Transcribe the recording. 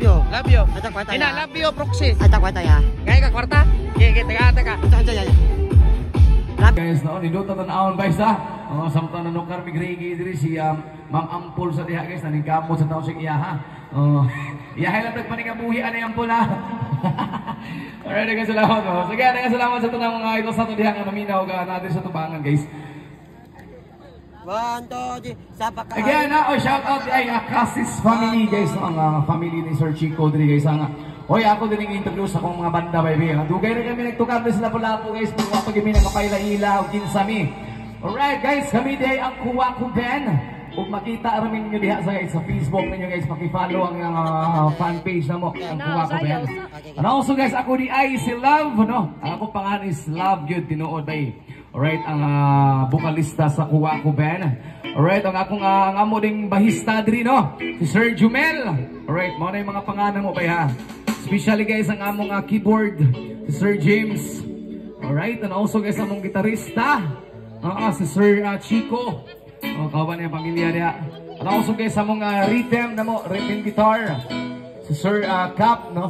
you. Love you. Ata kwarta. Ina, love you, proxy. Ata kwarta ya. Gaya ka, kwarta? Gaya, teka. Ata ya. Guys, no, niluto tanawon guys ha. Samtang nanukar migregi diri si Ma'am Ampul sa diha guys, naningkamot sa taon sig iya ha. Iyahay lang tagpanikabuhi ana yang pula. Alright, daghang salamat mo. Sige, daghang salamat sa tanang mga idol sa to diha nga naminaw ga natin sa tubangan guys. 1, 2, 3. Sapa ka. Again, shout out ay Cassis family guys, ang family ni Sir Chico diri guys nga. Hoy, ako din yung introduce akong mga banda, baby. Dugay rin kami nagtukar din sila Lapu-Lapu, guys. Mga pag-ibig ng kapayla-ila o kinsami. Alright, guys. Kami din ang Kuwaku Ben. Kung makita aramin nyo diha sa Facebook ninyo, guys. Paki-follow ang fan page na mo, ang Kuwaku Ben. And also, guys, ako di ay si Love, no? Ang akong pangalan is Love Yun, tinuod ba alright, ang bukalista sa Kuwaku Ben. Alright, ang akong ang amo ding bahista diri, no? Si Sir Jumel. Alright, mga na yung mga pangalan mo ba ha? Especially guys ang among keyboard si Sir James. Alright, and also guys among gitarista si Sir Chico. Kawan niya pamilya niya. And also guys among rhythm guitar si Sir Cap, no?